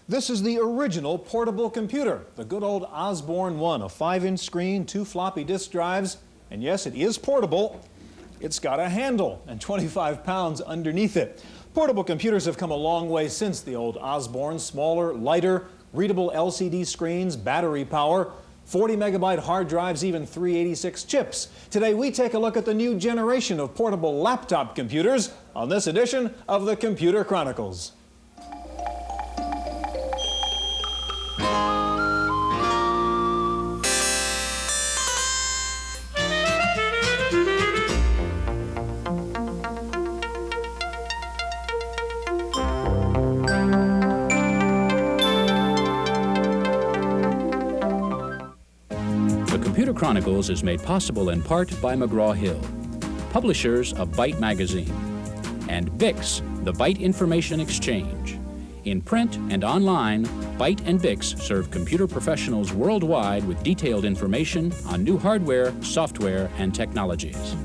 This is the original portable computer, the good old Osborne 1, a 5-inch screen, 2 floppy disk drives, and yes, it is portable. It's got a handle and 25 pounds underneath it. Portable computers have come a long way since the old Osborne, smaller, lighter, readable LCD screens, battery power, 40-megabyte hard drives, even 386 chips. Today we take a look at the new generation of portable laptop computers on this edition of the Computer Chronicles. Chronicles is made possible in part by McGraw-Hill, publishers of Byte magazine, and Bix, the Byte Information Exchange. In print and online, Byte and Bix serve computer professionals worldwide with detailed information on new hardware, software, and technologies.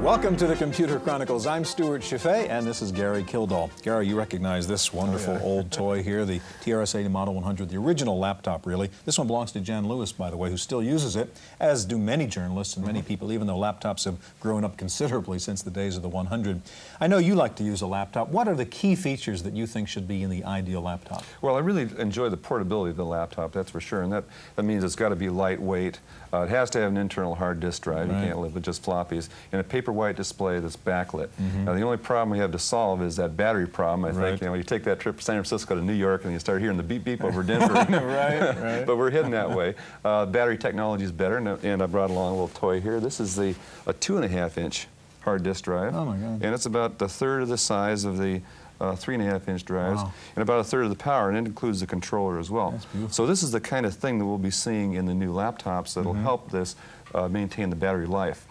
Welcome to the Computer Chronicles. I'm Stuart Chaffee, and this is Gary Kildall. Gary, you recognize this wonderful old toy here, the TRS-80 Model 100, the original laptop, really. This one belongs to Jan Lewis, by the way, who still uses it, as do many journalists and many people, even though laptops have grown up considerably since the days of the 100. I know you like to use a laptop. What are the key features that you think should be in the ideal laptop? Well, I really enjoy the portability of the laptop, that's for sure, and that means it's got to be lightweight. It has to have an internal hard disk drive. Right. You can't live with just floppies. And a paperwhite display that's backlit. Now, the only problem we have to solve is that battery problem. I think, you take that trip from San Francisco to New York and you start hearing the beep beep over Denver. Right. But we're heading that way. Battery technology is better, and I brought along a little toy here. This is a 2.5-inch hard disk drive. Oh, my God. And it's about a third of the size of the 3.5-inch drives, and about a third of the power, and it includes the controller as well. That's beautiful. So this is the kind of thing that we'll be seeing in the new laptops that'll help this maintain the battery life.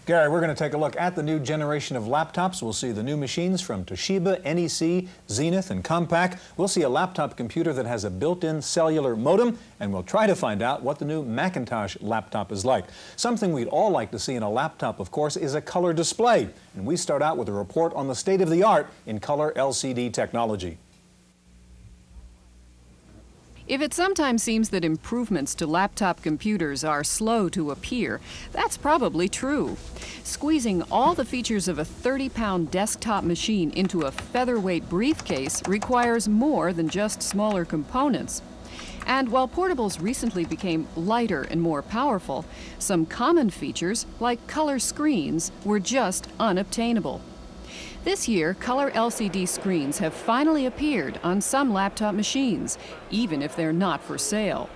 Gary, we're going to take a look at the new generation of laptops. We'll see the new machines from Toshiba, NEC, Zenith, and Compaq. We'll see a laptop computer that has a built-in cellular modem, and we'll try to find out what the new Macintosh laptop is like. Something we'd all like to see in a laptop, of course, is a color display. And we start out with a report on the state of the art in color LCD technology. If it sometimes seems that improvements to laptop computers are slow to appear, that's probably true. Squeezing all the features of a 30-pound desktop machine into a featherweight briefcase requires more than just smaller components. And while portables recently became lighter and more powerful, some common features, like color screens, were just unobtainable. This year, color LCD screens have finally appeared on some laptop machines, even if they're not for sale.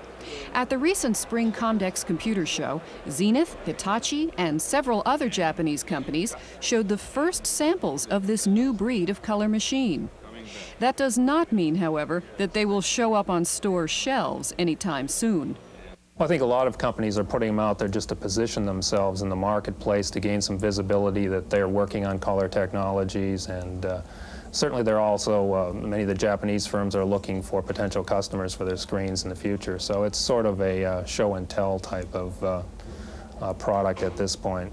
At the recent Spring Comdex Computer Show, Zenith, Hitachi, and several other Japanese companies showed the first samples of this new breed of color machine. That does not mean, however, that they will show up on store shelves anytime soon. Well, I think a lot of companies are putting them out there just to position themselves in the marketplace to gain some visibility that they're working on color technologies, and certainly they're also, many of the Japanese firms are looking for potential customers for their screens in the future. So it's sort of a show and tell type of product at this point.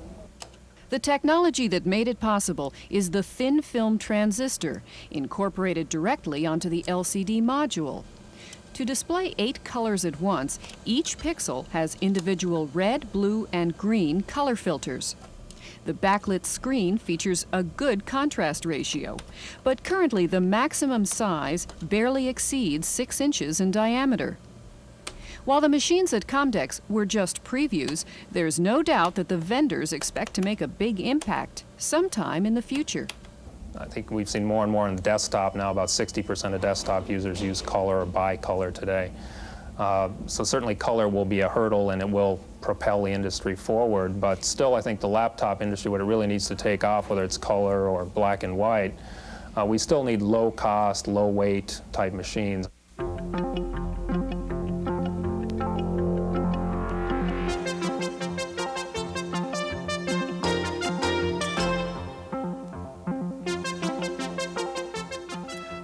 The technology that made it possible is the thin film transistor, incorporated directly onto the LCD module. To display 8 colors at once, each pixel has individual red, blue, and green color filters. The backlit screen features a good contrast ratio, but currently the maximum size barely exceeds 6 inches in diameter. While the machines at Comdex were just previews, there's no doubt that the vendors expect to make a big impact sometime in the future. I think we've seen more and more in the desktop now. About 60% of desktop users use color or buy color today. So certainly color will be a hurdle and it will propel the industry forward, but still I think the laptop industry, what it really needs to take off, whether it's color or black and white, we still need low cost, low weight type machines.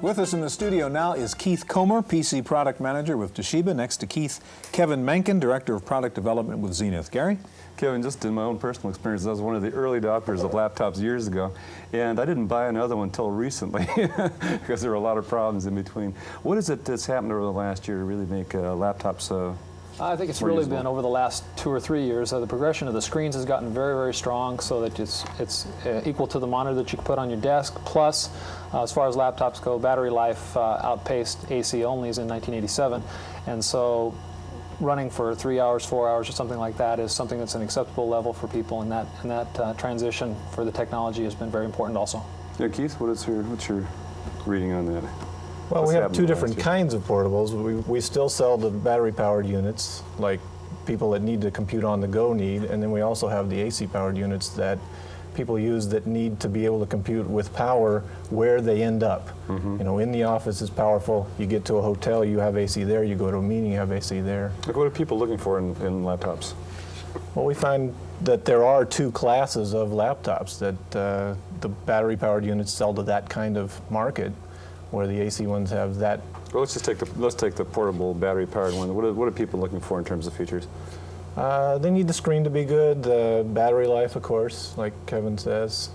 With us in the studio now is Keith Comer, PC Product Manager with Toshiba. Next to Keith, Kevin Mankin, Director of Product Development with Zenith. Gary? Kevin, just in my own personal experience, I was one of the early adopters of laptops years ago, and I didn't buy another one until recently because there were a lot of problems in between. What is it that's happened over the last year to really make laptops I think it's really been over the last 2 or 3 years. The progression of the screens has gotten very, very strong, so that it's equal to the monitor that you can put on your desk. Plus, as far as laptops go, battery life outpaced AC onlys in 1987, and so running for 3 hours, 4 hours, or something like that is something that's an acceptable level for people, and that transition for the technology has been very important also. Yeah, Keith, what's your reading on that? Well, we have two different kinds of portables. We still sell the battery-powered units, like people that need to compute on the go need, and then we also have the AC-powered units that people use that need to be able to compute with power where they end up. You know, in the office is powerful. You get to a hotel, you have AC there. You go to a meeting, you have AC there. Like, what are people looking for in laptops? Well, we find that there are two classes of laptops, that the battery-powered units sell to that kind of market, where the AC ones have that. Well, let's take the portable battery-powered one. What are people looking for in terms of features? They need the screen to be good, the battery life, of course, like Kevin says.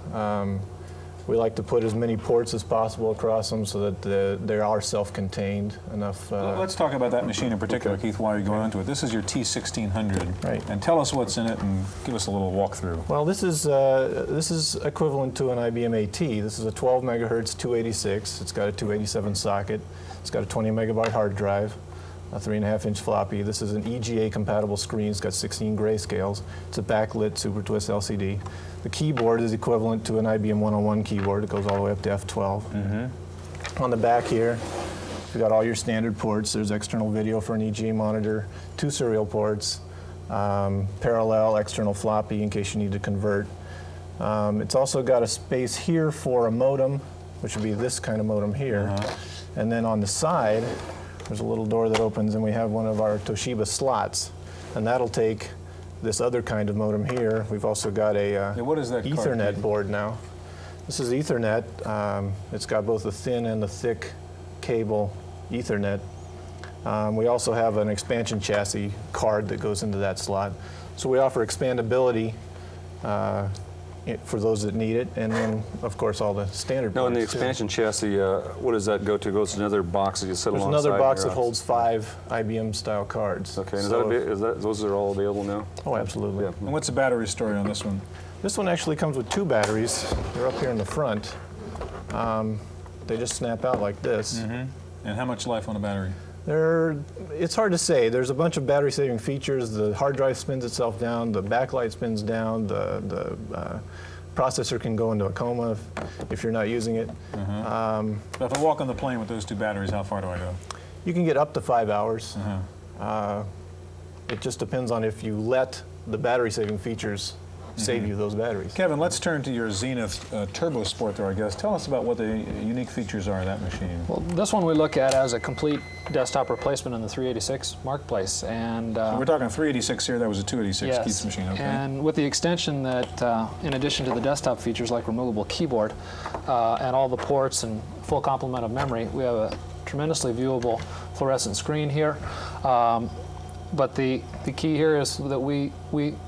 We like to put as many ports as possible across them so that they are self-contained enough. Let's talk about that machine in particular, Keith, while you're going into it. This is your T1600. Right. And tell us what's in it and give us a little walkthrough. Well, this is equivalent to an IBM AT. This is a 12 megahertz 286. It's got a 287 socket. It's got a 20 megabyte hard drive, a 3.5-inch floppy. This is an EGA compatible screen. It's got 16 grayscales. It's a backlit Super Twist LCD. The keyboard is equivalent to an IBM 101 keyboard. It goes all the way up to F12. On the back here, you've got all your standard ports. There's external video for an EGA monitor, 2 serial ports, parallel external floppy in case you need to convert. It's also got a space here for a modem, which would be this kind of modem here. And then on the side, there's a little door that opens, and we have one of our Toshiba slots, and that'll take this other kind of modem here. We've also got a what is that Ethernet board now. This is Ethernet. It's got both the thin and the thick cable Ethernet. We also have an expansion chassis card that goes into that slot. So we offer expandability for those that need it, and then, of course, all the standard Now, in the ports, too. expansion chassis, what does that go to? It goes to another box that you set alongside. There's another box your that holds 5 IBM-style cards. Okay, and So those are all available now? Oh, absolutely. Yeah. And what's the battery story on this one? This one actually comes with 2 batteries. They're up here in the front. They just snap out like this. And how much life on a battery? It's hard to say. There's a bunch of battery-saving features. The hard drive spins itself down. The backlight spins down. The processor can go into a coma if you're not using it. So if I walk on the plane with those 2 batteries, how far do I go? You can get up to 5 hours. It just depends on if you let the battery-saving features save you those batteries. Kevin, let's turn to your Zenith Turbo Sport there, I guess. Tell us about what the unique features are of that machine. Well, this one we look at as a complete desktop replacement in the 386 marketplace, and We're talking 386 here. That was a 286 yes, Keith's machine. Okay. and with the extension that, in addition to the desktop features like removable keyboard and all the ports and full complement of memory, we have a tremendously viewable fluorescent screen here. But the key here is that we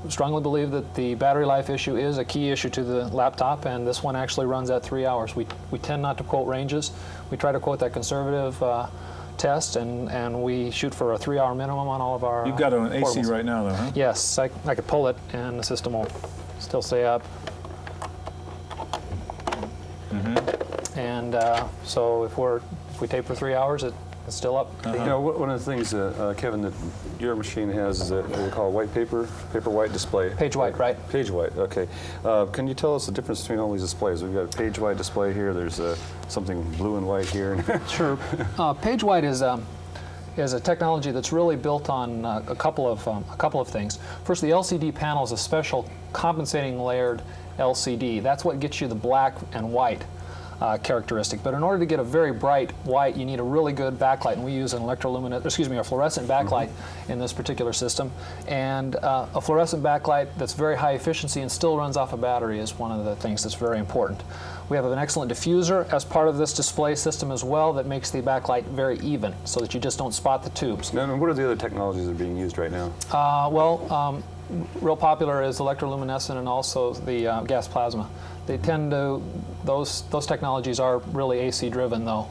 strongly believe that the battery life issue is a key issue to the laptop, and this one actually runs at 3 hours. We tend not to quote ranges. We try to quote that conservative test, and we shoot for a 3-hour minimum on all of our You've got an AC portables. right now, though, huh? Yes, I could pull it, and the system will still stay up. And so if we tape for 3 hours, it's still up. You know, one of the things, Kevin, that your machine has is what we call white paper white display. Page white, right? Page white, okay. Can you tell us the difference between all these displays? We've got a page white display here, there's something blue and white here. Sure. Page white is a technology that's really built on a couple of things. First, the LCD panel is a special compensating layered LCD. That's what gets you the black and white. characteristic. But in order to get a very bright white, you need a really good backlight, and we use an a fluorescent backlight in this particular system. And a fluorescent backlight that's very high efficiency and still runs off a battery is one of the things that's very important. We have an excellent diffuser as part of this display system as well that makes the backlight very even so that you just don't spot the tubes. Now, what are the other technologies that are being used right now? Real popular is electroluminescent and also the gas plasma. They tend to, those technologies are really AC driven though.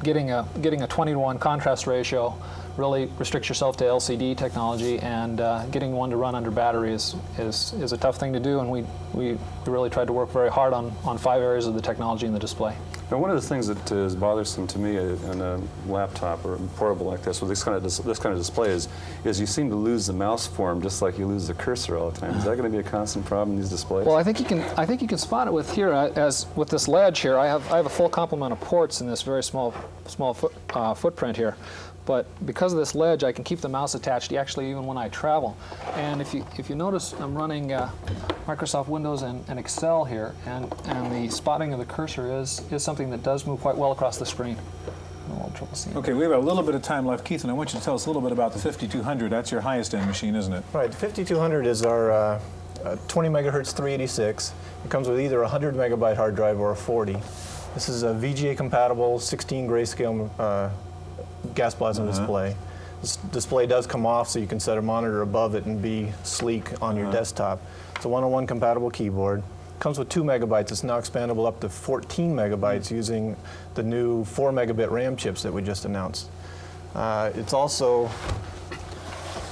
Getting a 20-to-1 contrast ratio really restricts yourself to LCD technology, and getting one to run under battery is a tough thing to do, and we really tried to work very hard on 5 areas of the technology in the display. Now, one of the things that is bothersome to me in a laptop or portable like this with this kind of display is you seem to lose the mouse form just like you lose the cursor all the time. Is that going to be a constant problem in these displays? Well, I think you can spot it with here as with this ledge here. I have a full complement of ports in this very small footprint here. But because of this ledge, I can keep the mouse attached actually even when I travel. And if you notice, I'm running Microsoft Windows and Excel here, and the spotting of the cursor is something that does move quite well across the screen. No little trouble seeing. Okay, we have a little bit of time left, Keith, and I want you to tell us a little bit about the 5200. That's your highest end machine, isn't it? Right, the 5200 is our 20 megahertz 386. It comes with either a 100 megabyte hard drive or a 40. This is a VGA compatible 16 grayscale gas plasma display. This display does come off, so you can set a monitor above it and be sleek on your desktop. It's a 101 compatible keyboard. Comes with 2 megabytes. It's now expandable up to 14 megabytes using the new 4 megabit RAM chips that we just announced. It's also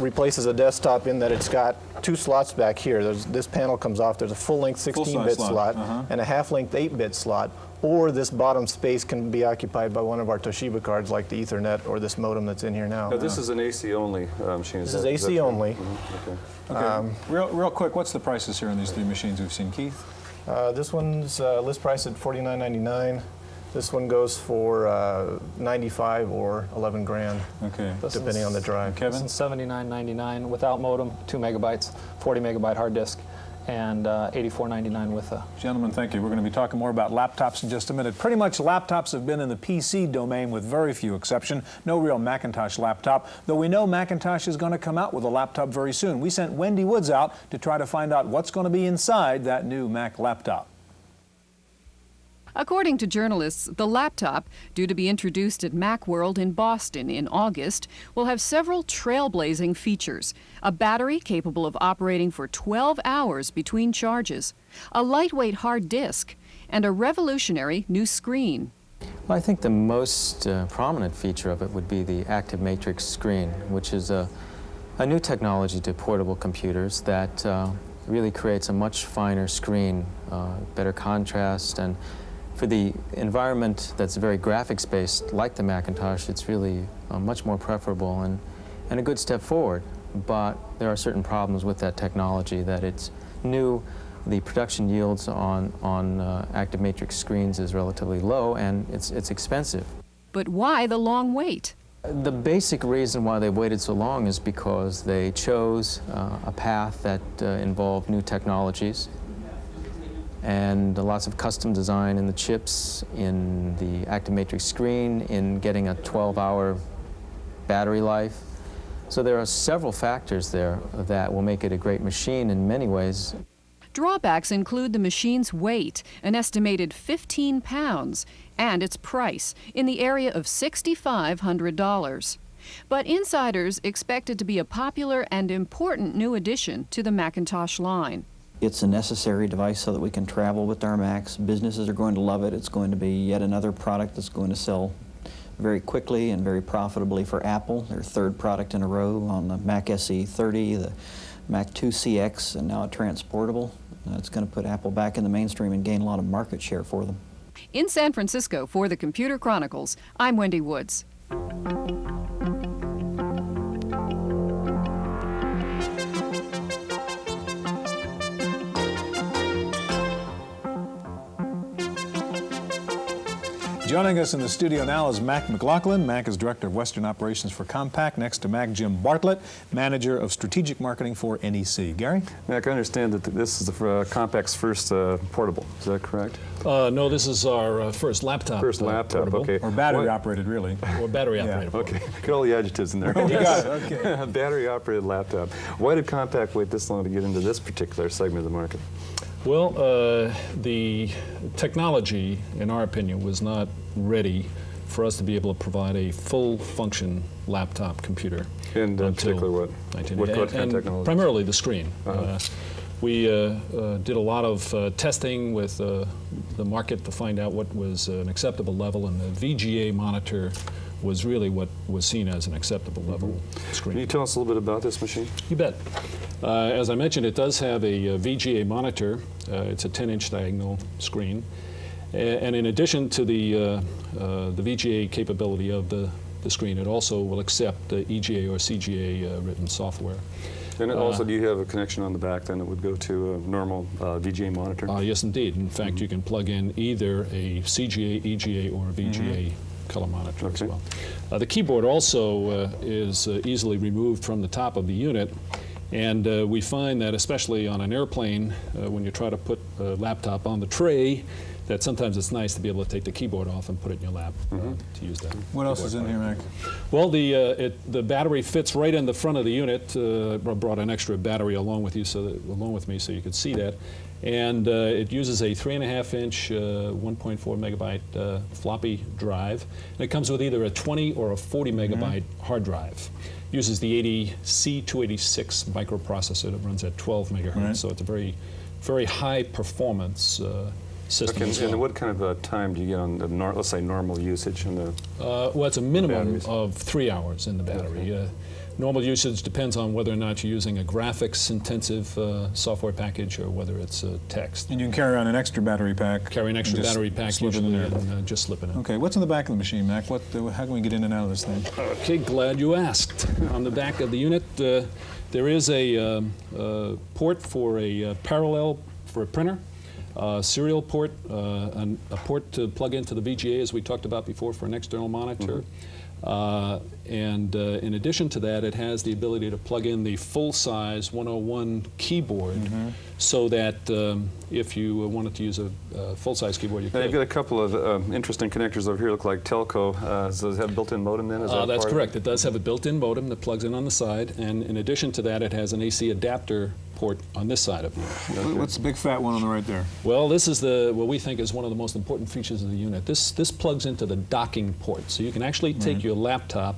replaces a desktop in that it's got 2 slots back here. This panel comes off. There's a full-length 16-bit slot and a half-length 8-bit slot. Or this bottom space can be occupied by one of our Toshiba cards like the Ethernet or this modem that's in here now. Now this is an AC-only machine. This is AC only. Okay. Real quick, what's the prices here on these 3 machines we've seen, Keith? This one's list price at $49.99. This one goes for $95 or 11 grand, depending on the drive. Kevin? This is $79.99 without modem, 2 megabytes, 40 megabyte hard disk, and $84.99 with a... Gentlemen, thank you. We're going to be talking more about laptops in just a minute. Pretty much laptops have been in the PC domain with very few exception. No real Macintosh laptop, though we know Macintosh is going to come out with a laptop very soon. We sent Wendy Woods out to try to find out what's going to be inside that new Mac laptop. According to journalists, the laptop, due to be introduced at MacWorld in Boston in August, will have several trailblazing features. A battery capable of operating for 12 hours between charges, a lightweight hard disk, and a revolutionary new screen. Well, I think the most prominent feature of it would be the active matrix screen, which is a new technology to portable computers that really creates a much finer screen, better contrast, and for the environment that's very graphics-based, like the Macintosh, it's really much more preferable and a good step forward. But there are certain problems with that technology, that it's new, the production yields on active matrix screens is relatively low, and it's expensive. But why the long wait? The basic reason why they waited so long is because they chose a path that involved new technologies, and lots of custom design in the chips, in the active matrix screen, in getting a 12-hour battery life. So there are several factors there that will make it a great machine in many ways. Drawbacks include the machine's weight, an estimated 15 pounds, and its price, in the area of $6,500. But insiders expect it to be a popular and important new addition to the Macintosh line. It's a necessary device so that we can travel with our Macs. Businesses are going to love it. It's going to be yet another product that's going to sell very quickly and very profitably for Apple. Their 3rd product in a row on the Mac SE30, the Mac 2 CX, and now a transportable. It's going to put Apple back in the mainstream and gain a lot of market share for them. In San Francisco for the Computer Chronicles, I'm Wendy Woods. Joining us in the studio now is Mac McLaughlin. Mac is Director of Western Operations for Compaq. Next to Mac, Jim Bartlett, Manager of Strategic Marketing for NEC. Gary? Mac, I understand that this is Compaq's first portable. Is that correct? No, this is our first laptop. First laptop, portable. okay. Or battery-operated, really. Or battery-operated. Okay, get all the adjectives in there. You got it, okay. Battery-operated laptop. Why did Compaq wait this long to get into this particular segment of the market? Well, the technology, in our opinion, was not ready for us to be able to provide a full-function laptop computer. And in particular, what? What kind of technology? Primarily the screen. We did a lot of testing with the market to find out what was an acceptable level, and the VGA monitor was really what was seen as an acceptable level screen. Can you tell us a little bit about this machine? You bet. As I mentioned, it does have a VGA monitor. It's a 10-inch diagonal screen. And in addition to the VGA capability of the screen, it also will accept EGA or CGA written software. And also, do you have a connection on the back then that would go to a normal VGA monitor? Yes, indeed. In fact, you can plug in either a CGA, EGA, or a VGA color monitor as well. The keyboard also is easily removed from the top of the unit, and we find that especially on an airplane, when you try to put a laptop on the tray, that sometimes it's nice to be able to take the keyboard off and put it in your lap to use that. What else is in here, Mac? Well, the battery fits right in the front of the unit. I brought an extra battery along with me so you could see that. And it uses a 3.5-inch 1.4 megabyte floppy drive. And it comes with either a 20 or a 40 megabyte hard drive. Uses the C286 microprocessor that runs at 12 megahertz. So it's a very, very high performance system. Okay, and what kind of time do you get on the, let's say, normal usage? In the well, it's a minimum of 3 hours in the battery. Normal usage depends on whether or not you're using a graphics-intensive software package or whether it's text. And you can carry on an extra battery pack. Carry an extra battery pack usually and just slip it in. Okay, what's in the back of the machine, Mac? How can we get in and out of this thing? Okay, glad you asked. On the back of the unit, there is a port for a parallel for a printer. Serial port, a port to plug into the VGA, as we talked about before, for an external monitor. And in addition to that, it has the ability to plug in the full-size 101 keyboard so that if you wanted to use a full-size keyboard, you could. You've got a couple of interesting connectors over here, look like telco. Does it have a built-in modem then? Is that that's correct. It does have a built-in modem that plugs in on the side, and in addition to that, it has an AC adapter port on this side of it. Okay. What's the big fat one on the right there? Well, this is what we think is one of the most important features of the unit. This plugs into the docking port, so you can actually take your laptop,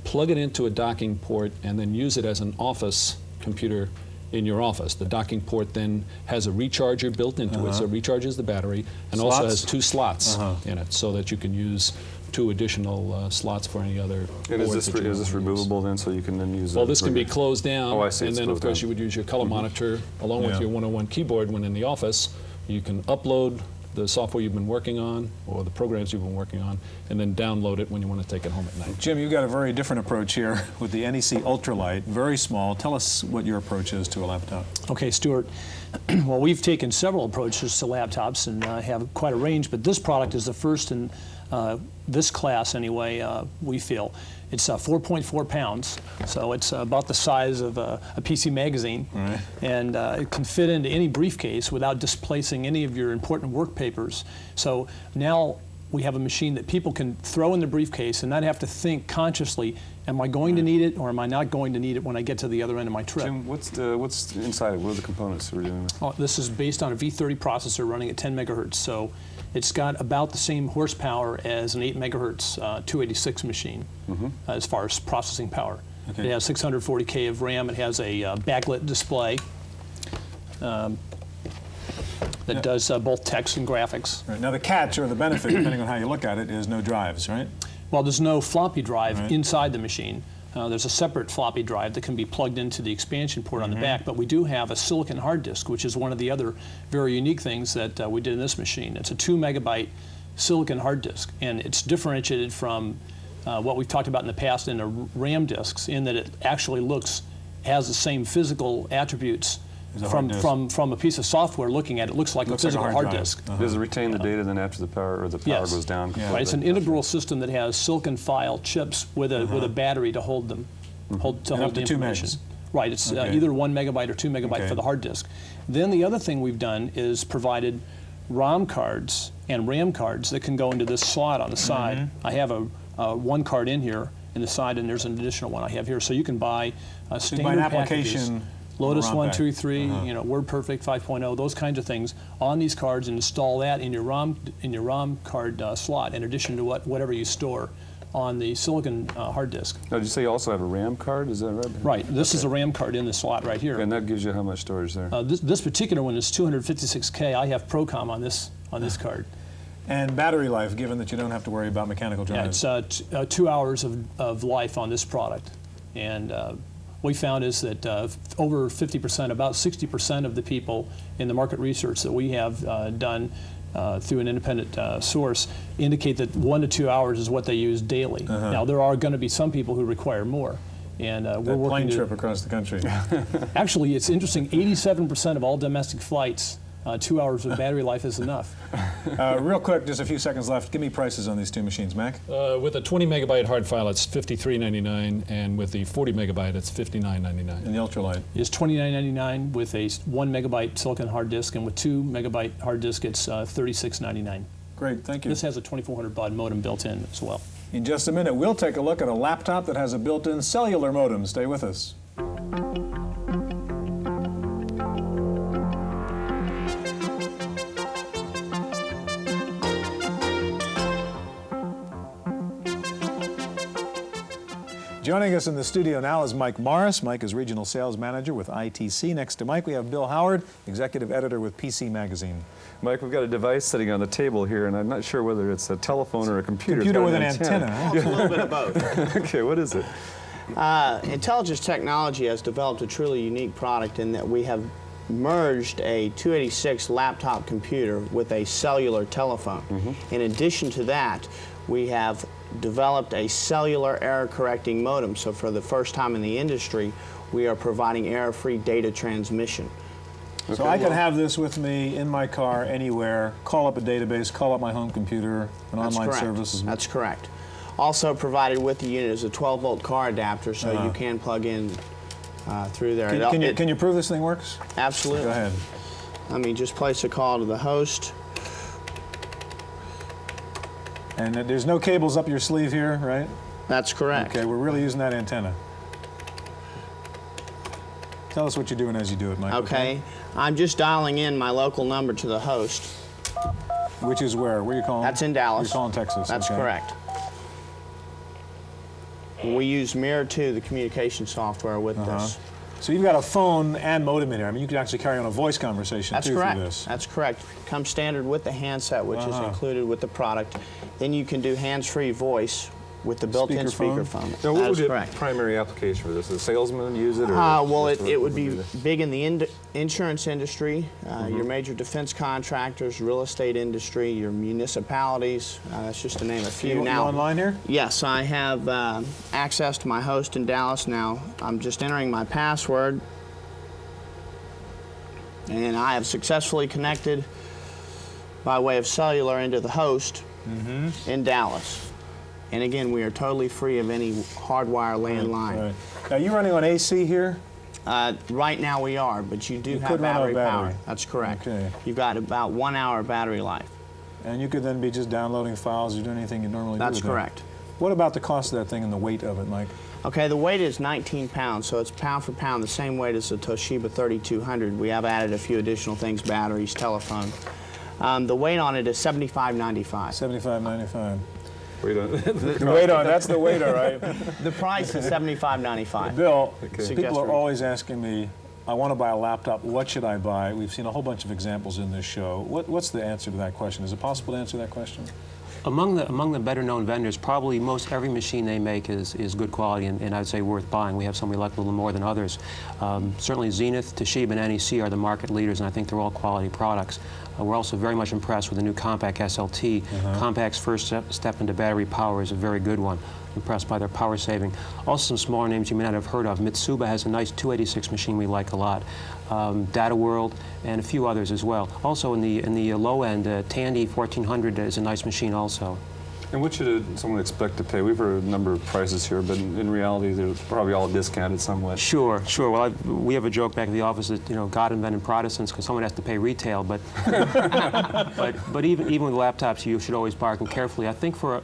plug it into a docking port, and then use it as an office computer in your office. The docking port then has a recharger built into it, so it recharges the battery, and also has 2 slots in it, so that you can use 2 additional slots for any other. And is this removable then, so you can then use? Well, this can be closed down. Oh, I see. And then, of course, you would use your color monitor along with your 101 keyboard when in the office. You can upload the software you've been working on or the programs you've been working on, and then download it when you want to take it home at night. Jim, you've got a very different approach here with the NEC Ultralite, very small. Tell us what your approach is to a laptop. Okay, Stuart. Well, we've taken several approaches to laptops and have quite a range, but this product is the first in this class anyway, we feel. It's 4.4 pounds, so it's about the size of a PC magazine, and it can fit into any briefcase without displacing any of your important work papers. So now we have a machine that people can throw in the briefcase and not have to think consciously, am I going to need it or am I not going to need it when I get to the other end of my trip? Jim, what's inside it? What are the components we're dealing with? Oh, this is based on a V30 processor running at 10 megahertz, so it's got about the same horsepower as an 8 megahertz 286 machine as far as processing power. It has 640K of RAM. It has a backlit display that does both text and graphics. Right. Now the catch or the benefit, depending on how you look at it, is no drives, right? Well, there's no floppy drive inside the machine. There's a separate floppy drive that can be plugged into the expansion port on the back, but we do have a silicon hard disk, which is one of the other very unique things that we did in this machine. It's a 2 megabyte silicon hard disk, and it's differentiated from what we've talked about in the past in the RAM disks in that it actually has the same physical attributes from a piece of software looking at it, looks like a physical hard disk. Does it retain the data then after the power Yes. goes down? Yeah. Right. It's an integral system that has silicon file chips with a battery to hold them, hold the information. 2 megs. Right. It's either 1 megabyte or 2 megabyte for the hard disk. Then the other thing we've done is provided ROM cards and RAM cards that can go into this slot on the side. I have one card in here in the side, and there's an additional one I have here. So you can buy standard application. Lotus 1, 2, 3, you know, WordPerfect 5.0, those kinds of things on these cards, and install that in your ROM card slot in addition to whatever you store on the silicon hard disk. Now, did you say you also have a RAM card? Is that right? Right. This is a RAM card in the slot right here. And that gives you how much storage there? This particular one is 256K. I have Procom on this card. And battery life, given that you don't have to worry about mechanical drives. Yeah, it's 2 hours of life on this product. And we found is that over 50%, about 60% of the people in the market research that we have done through an independent source indicate that 1 to 2 hours is what they use daily. Now, there are going to be some people who require more. And we're working plane trip across the country. Actually, it's interesting, 87% of all domestic flights, 2 hours of battery life is enough. Real quick, just a few seconds left. Give me prices on these two machines, Mac. With a 20 megabyte hard file, it's $53.99, and with the 40 megabyte, it's $59.99. And the Ultralite is $29.99 with a 1 megabyte silicon hard disk, and with 2 megabyte hard disk, it's $36.99. Great, thank you. This has a 2400 baud modem built in as well. In just a minute, we'll take a look at a laptop that has a built-in cellular modem. Stay with us. Joining us in the studio now is Mike Morris. Mike is Regional Sales Manager with ITC. Next to Mike, we have Bill Howard, Executive Editor with PC Magazine. Mike, we've got a device sitting on the table here, and I'm not sure whether it's a telephone or a computer. Computer with an antenna. Well, it's a little bit of both. Okay, what is it? Intelligence Technology has developed a truly unique product in that we have merged a 286 laptop computer with a cellular telephone. In addition to that, we have developed a cellular error-correcting modem. So for the first time in the industry, we are providing error-free data transmission. So I could have this with me in my car anywhere, call up a database, call up my home computer, an online service. That's correct. Also provided with the unit is a 12-volt car adapter, so you can plug in through there. Can you prove this thing works? Absolutely. Go ahead. I mean, just place a call to the host. And there's no cables up your sleeve here, right? That's correct. Okay, we're really using that antenna. Tell us what you're doing as you do it, Mike. Okay. I'm just dialing in my local number to the host. Which is where? Where are you calling? That's in Dallas. You're calling Texas. That's correct. We use Mirror 2, the communication software, with this. So you've got a phone and modem in here. I mean, you can actually carry on a voice conversation through this. That's correct. Comes standard with the handset, which is included with the product. Then you can do hands-free voice with the built-in speakerphone. Now, what would be the primary application for this? Does a salesman use it? Or well, it would be big in the insurance industry, your major defense contractors, real estate industry, your municipalities. That's just to name a few. You online here? Yes, I have access to my host in Dallas now. I'm just entering my password, and I have successfully connected by way of cellular into the host in Dallas. And again, we are totally free of any hardwire landline. Right. Now, you running on AC here? Right now we are, but you do have battery power. That's correct. Okay. You've got about 1 hour battery life. And you could then be just downloading files or doing anything you normally do with That's correct. What about the cost of that thing and the weight of it, Mike? Okay, the weight is 19 pounds, so it's pound for pound the same weight as the Toshiba 3200. We have added a few additional things, batteries, telephone. The weight on it is $75.95. $75.95. Wait on. The weight on, that's the weight, all right. The price is $75.95. Bill, people are always asking me, I want to buy a laptop, what should I buy? We've seen a whole bunch of examples in this show. What's the answer to that question? Is it possible to answer that question? Among the better known vendors, probably most every machine they make is good quality and I'd say worth buying. We have some we like a little more than others. Certainly Zenith, Toshiba, and NEC are the market leaders, and I think they're all quality products. We're also very much impressed with the new Compaq SLT. Compaq's first step into battery power is a very good one. impressed by their power saving. Also some smaller names you may not have heard of. Mitsuba has a nice 286 machine we like a lot. DataWorld and a few others as well. Also in the low end, Tandy 1400 is a nice machine also. And what should someone expect to pay? We've heard a number of prices here, but in reality, they're probably all discounted somewhat. Sure, sure. Well, we have a joke back at the office that, you know, God invented Protestants because someone has to pay retail, but but even with laptops, you should always bargain carefully. I think for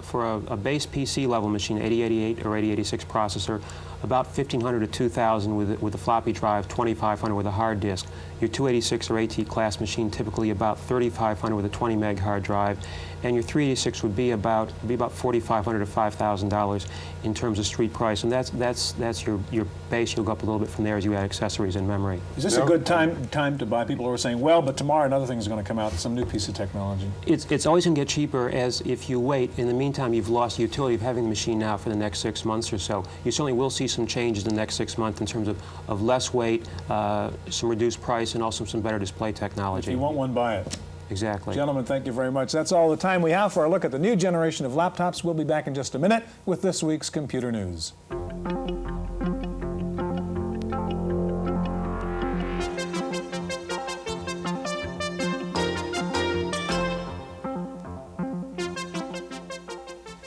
a base PC level machine, 8088 or 8086 processor, about $1,500 to $2,000 with a floppy drive, $2,500 with a hard disk. Your 286 or AT class machine typically about $3,500 with a 20 meg hard drive, and your 386 would be about $4,500 to $5,000 in terms of street price, and that's your base. You'll go up a little bit from there as you add accessories and memory. Is this a good time to buy? People who are saying, well, but tomorrow another thing is going to come out, some new piece of technology. It's always going to get cheaper as if you wait. In the meantime, you've lost the utility of having the machine now for the next 6 months or so. You certainly will see some changes in the next 6 months in terms of less weight, some reduced price, and also some better display technology. If you want one, buy it. Exactly. Gentlemen, thank you very much. That's all the time we have for our look at the new generation of laptops. We'll be back in just a minute with this week's computer news.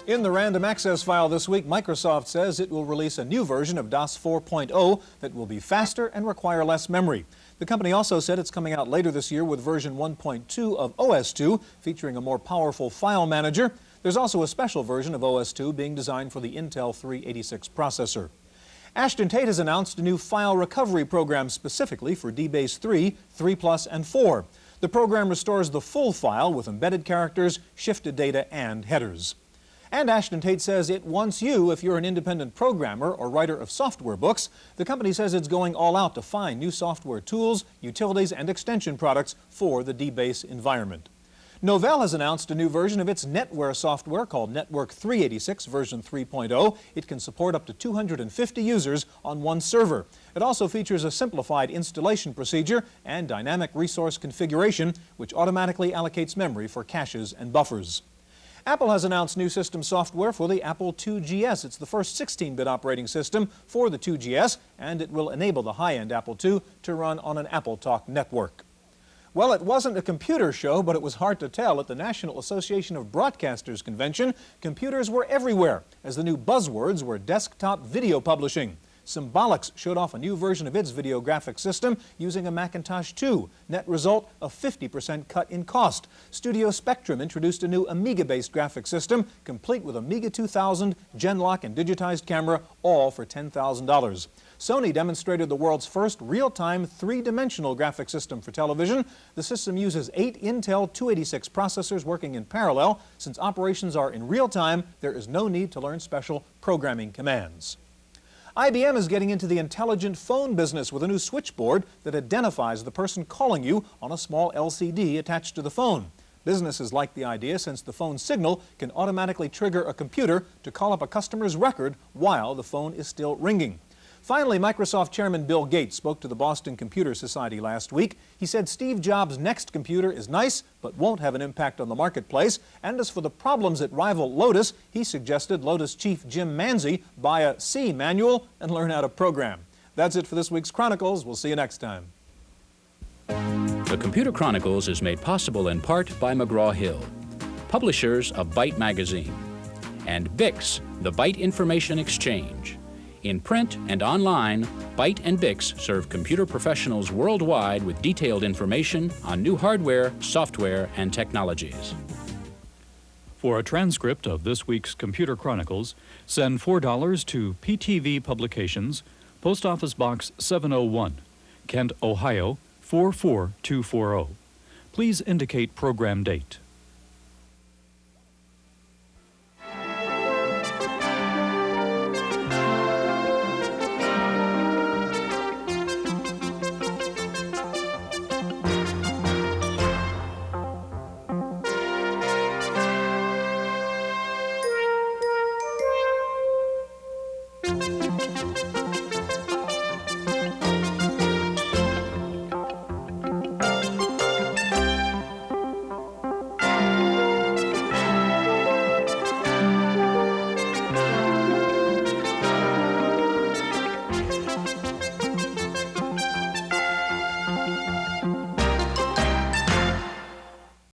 In the random access file this week, Microsoft says it will release a new version of DOS 4.0 that will be faster and require less memory. The company also said it's coming out later this year with version 1.2 of OS2, featuring a more powerful file manager. There's also a special version of OS2 being designed for the Intel 386 processor. Ashton Tate has announced a new file recovery program specifically for DBase 3, 3+, and 4. The program restores the full file with embedded characters, shifted data, and headers. And Ashton Tate says it wants you if you're an independent programmer or writer of software books. The company says it's going all out to find new software tools, utilities, and extension products for the DBase environment. Novell has announced a new version of its NetWare software called Network 386 version 3.0. It can support up to 250 users on one server. It also features a simplified installation procedure and dynamic resource configuration, which automatically allocates memory for caches and buffers. Apple has announced new system software for the Apple IIgs. It's the first 16-bit operating system for the 2GS, and it will enable the high-end Apple II to run on an AppleTalk network. Well, it wasn't a computer show, but it was hard to tell. At the National Association of Broadcasters convention, computers were everywhere, as the new buzzwords were desktop video publishing. Symbolics showed off a new version of its video graphics system using a Macintosh 2. Net result, a 50% cut in cost. Studio Spectrum introduced a new Amiga-based graphics system, complete with Amiga 2000, Genlock, and digitized camera, all for $10,000. Sony demonstrated the world's first real-time three-dimensional graphics system for television. The system uses 8 Intel 286 processors working in parallel. Since operations are in real time, there is no need to learn special programming commands. IBM is getting into the intelligent phone business with a new switchboard that identifies the person calling you on a small LCD attached to the phone. Businesses like the idea since the phone signal can automatically trigger a computer to call up a customer's record while the phone is still ringing. Finally, Microsoft Chairman Bill Gates spoke to the Boston Computer Society last week. He said Steve Jobs' next computer is nice, but won't have an impact on the marketplace. And as for the problems that rival Lotus, he suggested Lotus chief Jim Manzi buy a C manual and learn how to program. That's it for this week's Chronicles. We'll see you next time. The Computer Chronicles is made possible in part by McGraw-Hill, publishers of Byte Magazine, and BIX, the Byte Information Exchange. In print and online, Byte and BIX serve computer professionals worldwide with detailed information on new hardware, software, and technologies. For a transcript of this week's Computer Chronicles, send $4 to PTV Publications, Post Office Box 701, Kent, Ohio 44240. Please indicate program date.